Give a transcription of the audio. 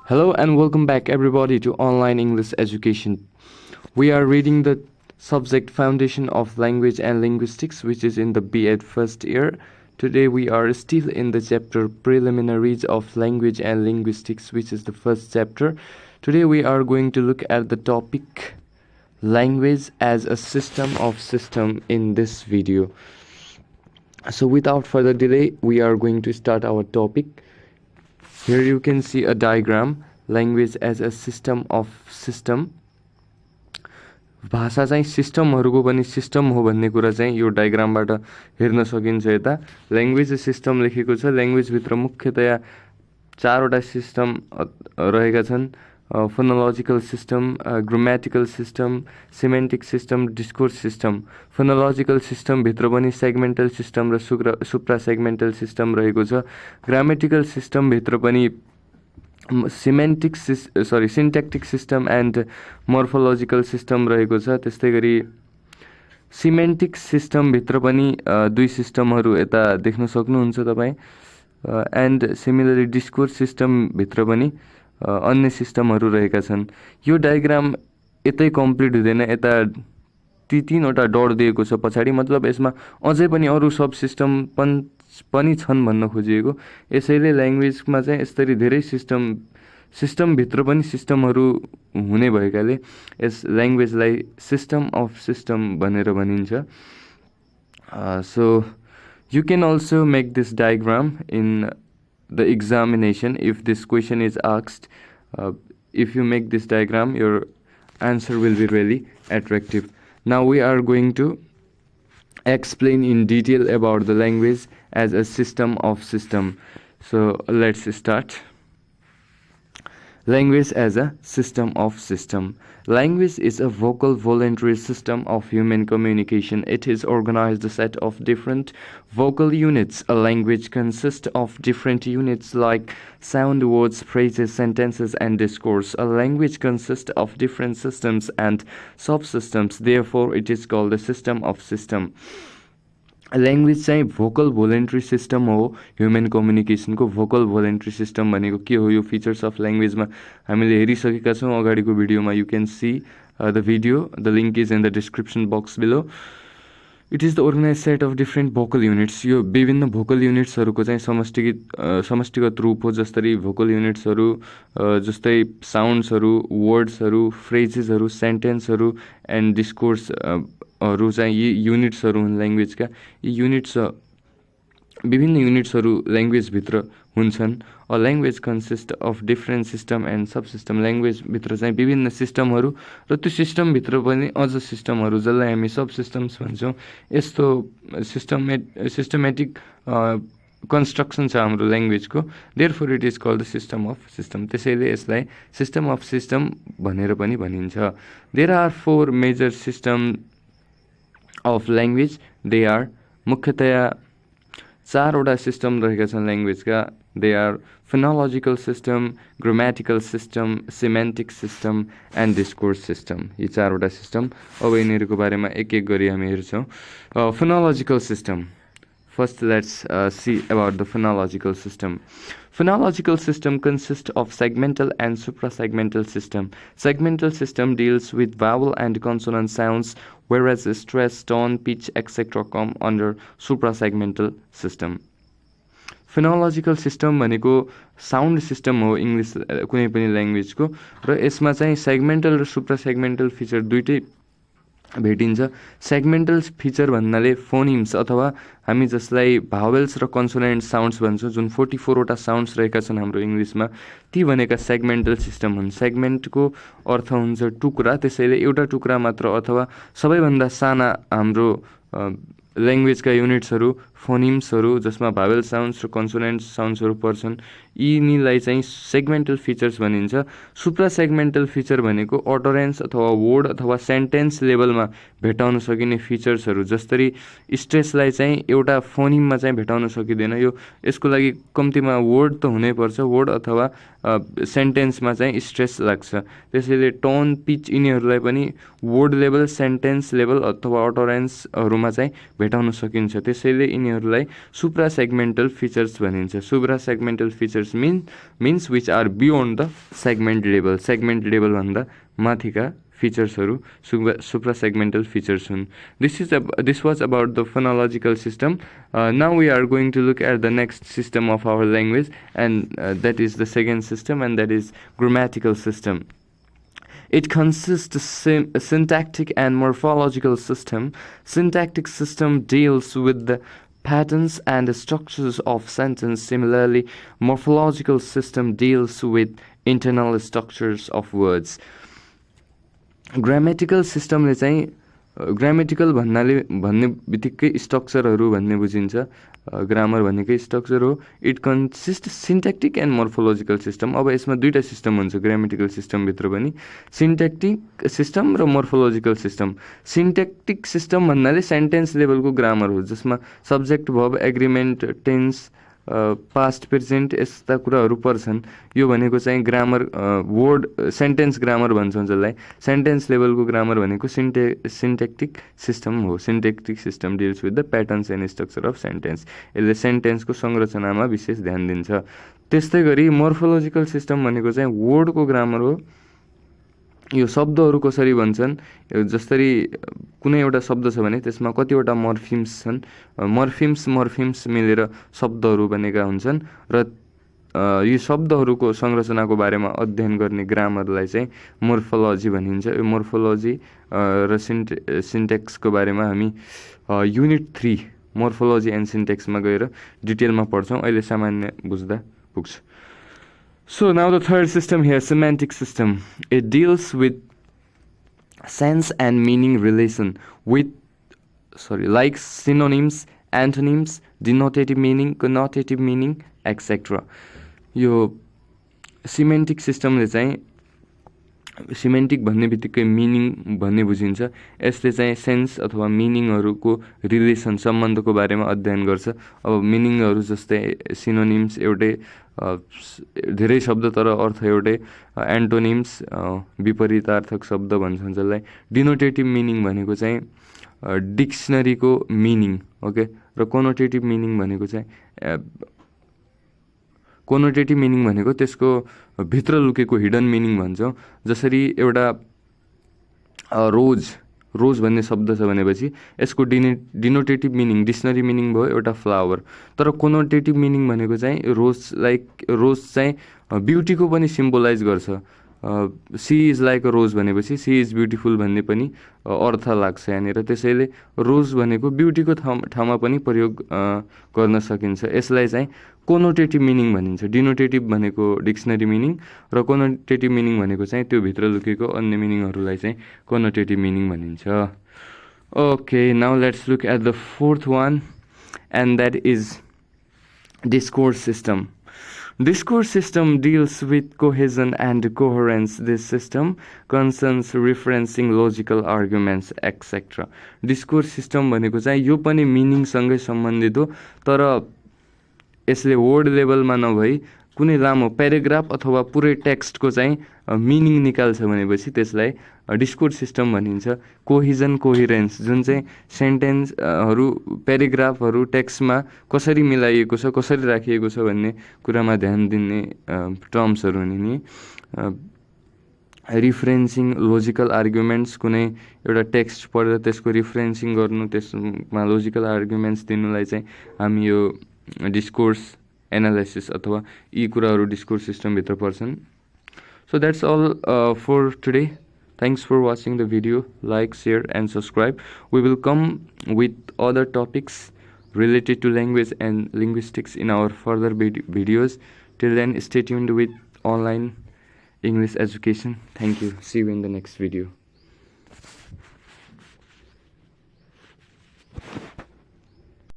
Hello and welcome back everybody to online English education. We are reading the subject Foundation of Language and Linguistics, which is in the B.Ed first year. Today we are still in the chapter Preliminaries of Language and Linguistics, which is the first chapter. Today we are going to look at the topic language as a system in this video. So without further delay, we are going to start our topic. Here you can see a diagram, language as a system. भाषा चाहिँ सिस्टमहरुको पनि system हो भन्ने कुरा चाहिँ यो डायग्रामबाट हेर्न सकिन्छ। यता ल्याङ्ग्वेज सिस्टम लेखेको छ। ल्याङ्ग्वेज भित्र मुख्यतया चारवटा सिस्टम रहेका छन्। Phonological system, grammatical system, semantic system, discourse system. Phonological system भित्र पनि सेगमेन्टल सिस्टम र सुप्रा सेगमेन्टल सिस्टम रहेको छ। ग्रामेटिकल सिस्टम भित्र पनि syntactic system and morphological system रहेको छ। त्यस्तै गरी सिमेन्टिक सिस्टम भित्र पनि दुई सिस्टमहरु यता देख्न सक्नुहुन्छ तपाई। एन्ड सिमिलरली डिस्कोर्स सिस्टम भित्र पनि अन्य सिस्टमहरु रहेका छन्। यो डायग्राम यतै कम्प्लिट हुँदैन, यता तीनवटा डट दिएको छ पछाडी, मतलब यसमा अझै पनि अरु सब सिस्टम पनि छन् भन्न खोजिएको। यसैले ल्याङ्ग्वेजमा चाहिँ यसरी धेरै सिस्टम भित्र पनि सिस्टमहरु हुने भएकाले यस ल्याङ्ग्वेजलाई सिस्टम अफ सिस्टम भनेर भनिन्छ। So you can also make this diagram in the examination if this question is asked. If you make this diagram, your answer will be really attractive. Now we are going to explain in detail about the language as a system of system. So let's start. Language as a system of system. Language is a vocal voluntary system of human communication. It is organized a set of different vocal units. A language consists of different units like sound, words, phrases, sentences, and discourse. A language consists of different systems and subsystems. Therefore, it is called a system of system. Language चाहिँ vocal voluntary system हो। Human कम्युनिकेसनको vocal voluntary system भनेको के हो, यो features of ल्याङ्ग्वेजमा हामीले हेरिसकेका छौँ अगाडिको भिडियोमा। You can see the video, the link is in the description box below. It is the organize set of different vocal units. यो विभिन्न भोकल युनिट्सहरूको चाहिँ समष्टिगत रूप हो। जसरी भोकल युनिट्सहरू जस्तै साउन्ड्सहरू, वर्ड्सहरू, फ्रेजेसहरू, सेन्टेन्सहरू एन्ड डिस्कोर्सहरू चाहिँ यी युनिट्सहरू हुन् ल्याङ्ग्वेजका। यी युनिट्स विभिन्न युनिट्सहरू ल्याङ्ग्वेजभित्र हुन्छन्। A language consist of different system and sub system. ल्याङ्ग्वेजभित्र चाहिँ विभिन्न सिस्टमहरू र त्यो सिस्टमभित्र पनि अझ सिस्टमहरू जसलाई हामी सब सिस्टम्स भन्छौँ। यस्तो सिस्टमेटिक कन्स्ट्रक्सन छ हाम्रो ल्याङ्ग्वेजको। Therefore it is called the system of system. त्यसैले यसलाई सिस्टम अफ सिस्टम भनेर पनि भनिन्छ। There are 4 major system of language. They are मुख्यतया चारवटा सिस्टम रहेका छन् ल्याङ्ग्वेजका। They are phonological system, grammatical system, semantic system and discourse system. यी चारवटा सिस्टम अब यिनीहरूको बारेमा एक एक गरी हामी हेर्छौँ। Phonological system. First, let's see about the phonological system. Phonological system consists of segmental and suprasegmental system. Segmental system deals with vowel and consonant sounds, whereas stress, tone, pitch, etc. come under suprasegmental system. Phonological system भनेको sound system हो English कुनै पनि ल्याङ्ग्वेजको, र यसमा चाहिँ सेगमेन्टल र सुप्रासेगमेन्टल feature दुइटै भेटिन्छ। सेगमेन्टल फिचर भन्नाले फोनिम्स अथवा हामी जसलाई भावेल्स र कन्सोनेन्ट साउन्ड्स भन्छौँ, जुन 44 वटा साउन्ड्स रहेका छन् हाम्रो इङ्ग्लिसमा, ती भनेका सेगमेन्टल सिस्टम हुन्। सेगमेन्टको अर्थ हुन्छ टुक्रा, त्यसैले एउटा टुक्रा मात्र अथवा सबैभन्दा साना हाम्रो ल्याङ्ग्वेजका युनिट्सहरू फोनिम्सहरू जसमा भावेल साउन्ड्स र कन्सोनेन्ट साउन्ड्सहरू पर्छन्, यिनीलाई चाहिँ सेगमेन्टल फिचर्स भनिन्छ। सुप्रा सेगमेन्टल फिचर भनेको अटरेन्स अथवा वर्ड अथवा सेन्टेन्स लेभलमा भेटाउन सकिने फिचर्सहरू। जसरी स्ट्रेसलाई चाहिँ एउटा फोनिममा चाहिँ भेटाउन सकिँदैन, यो यसको लागि कम्तीमा वर्ड त हुनैपर्छ, वर्ड अथवा सेन्टेन्समा चाहिँ स्ट्रेस लाग्छ। त्यसैले टोन, पिच यिनीहरूलाई पनि वर्ड लेभल, सेन्टेन्स लेभल अथवा अटरेन्सहरूमा चाहिँ भेटाउन सकिन्छ। त्यसैले यिनीहरूलाई सुप्रा सेगमेन्टल फिचर्स भनिन्छ। Supra segmental features means which are beyond the segment level. Segment लेभलभन्दा माथिका फिचर्सहरू सुप्रा सेगमेन्टल फिचर्स हुन्। This was about the phonological system. Now we are going to look at the next system of our language, and that is the second system, and that is grammatical system. It consists of syntactic and morphological system. Syntactic system deals with the patterns and structures of sentence. Similarly, morphological system deals with internal structures of words. Grammatical सिस्टमले चाहिँ grammatical भन्ने बित्तिकै स्ट्रक्चरहरू भन्ने बुझिन्छ। Grammar भनेकै structure हो। It consist syntactic and morphological system. अब यसमा दुईवटा सिस्टम हुन्छ ग्रामेटिकल सिस्टमभित्र पनि, सिन्ट्याक्टिक सिस्टम र मोर्फोलोजिकल सिस्टम। सिन्ट्याक्टिक सिस्टम भन्नाले सेन्टेन्स लेभलको ग्रामर हो, जसमा subject, verb, agreement, tense, past, present यस्ता कुराहरू पर्छन्। यो भनेको चाहिँ ग्रामर, वर्ड सेन्टेन्स ग्रामर भन्छौँ जसलाई। सेन्टेन्स लेभलको ग्रामर भनेको सिन्ट्याक्टिक सिस्टम हो। Syntactic system deals with the patterns and structure of sentence. यसले सेन्टेन्सको संरचनामा विशेष ध्यान दिन्छ। त्यस्तै गरी मोर्फोलोजिकल सिस्टम भनेको चाहिँ वर्डको ग्रामर हो। यो शब्दहरू कसरी भन्छन्, जसरी कुनै एउटा शब्द छ भने त्यसमा कतिवटा मर्फिम्स छन्, मर्फिम्स मिलेर शब्दहरू बनेका हुन्छन्, र यी शब्दहरूको संरचनाको बारेमा अध्ययन गर्ने ग्रामरलाई चाहिँ मोर्फोलोजी भनिन्छ। यो मोर्फोलोजी र सिन्टेक्सको बारेमा हामी युनिट 3 मोर्फोलोजी एन्ड सिन्टेक्समा गएर डिटेलमा पढ्छौँ। अहिले सामान्य बुझ्दा पुग्छ। So now the third system here, semantic system. It deals with sense and meaning relation with, like synonyms, antonyms, denotative meaning, connotative meaning, etc. यो semantic systemले चाहिँ सिमेन्टिक भन्ने बित्तिकै मिनिङ भन्ने बुझिन्छ। यसले चाहिँ सेन्स अथवा मिनिङहरूको रिलेसन सम्बन्धको बारेमा अध्ययन गर्छ। अब मिनिङहरू जस्तै सिनोनिम्स एउटै धेरै शब्द तर अर्थ एउटै, एन्टोनिम्स विपरीतार्थक शब्द भन्छन् जसलाई। डिनोटेटिभ मिनिङ भनेको चाहिँ डिक्सनरीको मिनिङ, ओके। र कोनोटेटिभ मिनिङ भनेको चाहिँ कोनोटेटिभ मिनिङ भनेको त्यसको भित्र लुकेको हिडन मिनिङ भन्छौँ। जसरी एउटा रोज भन्ने शब्द छ भनेपछि यसको डिनोटेटिभ मिनिङ, डिक्सनरी मिनिङ भयो एउटा फ्लावर। तर कोनोटेटिभ मिनिङ भनेको चाहिँ रोज चाहिँ ब्युटीको पनि सिम्बोलाइज गर्छ। सी इज लाइक अ रोज भनेपछि सी इज ब्युटिफुल भन्ने पनि अर्थ लाग्छ यहाँनिर। त्यसैले रोज भनेको ब्युटीको ठाउँमा पनि प्रयोग गर्न सकिन्छ। यसलाई चाहिँ कोनोटेटिभ मिनिङ भनिन्छ। डिनोटेटिभ भनेको डिक्सनरी मिनिङ र कोनोटेटिभ मिनिङ भनेको चाहिँ त्यो भित्र लुकेको अन्य मिनिङहरूलाई चाहिँ कोनोटेटिभ मिनिङ भनिन्छ। Okay, now let's look at the fourth one, and that is discourse system. Discourse system deals with cohesion and coherence. This system concerns referencing logical arguments, etc. Discourse system भनेको चाहिँ यो पनि मिनिङसँगै सम्बन्धित हो, तर यसले word लेभलमा नभई कुनै लामो प्याराग्राफ अथवा पुरै टेक्स्टको चाहिँ मिनिङ निकाल्छ भनेपछि त्यसलाई डिस्कोर्स सिस्टम भनिन्छ। कोहिजन, कोहिरेन्स जुन चाहिँ सेन्टेन्सहरू, प्याराग्राफहरू टेक्स्टमा कसरी मिलाइएको छ, कसरी राखिएको छ भन्ने कुरामा ध्यान दिने टर्म्सहरू हुने नि। रिफरेन्सिङ लोजिकल आर्गुमेन्ट्स, कुनै एउटा टेक्स्ट पढेर त्यसको रिफरेन्सिङ गर्नु, त्यसमा लोजिकल आर्गुमेन्ट्स दिनुलाई चाहिँ हामी यो डिस्कोर्स एनालाइसिस अथवा यी कुराहरू डिस्कोर्स सिस्टमभित्र पर्छन्। So that's all for today. Thanks for watching the video. Like, share and subscribe. We will come with other topics related to language and linguistics in our further videos. Till then, stay tuned with online English education. Thank you. See you in the next video.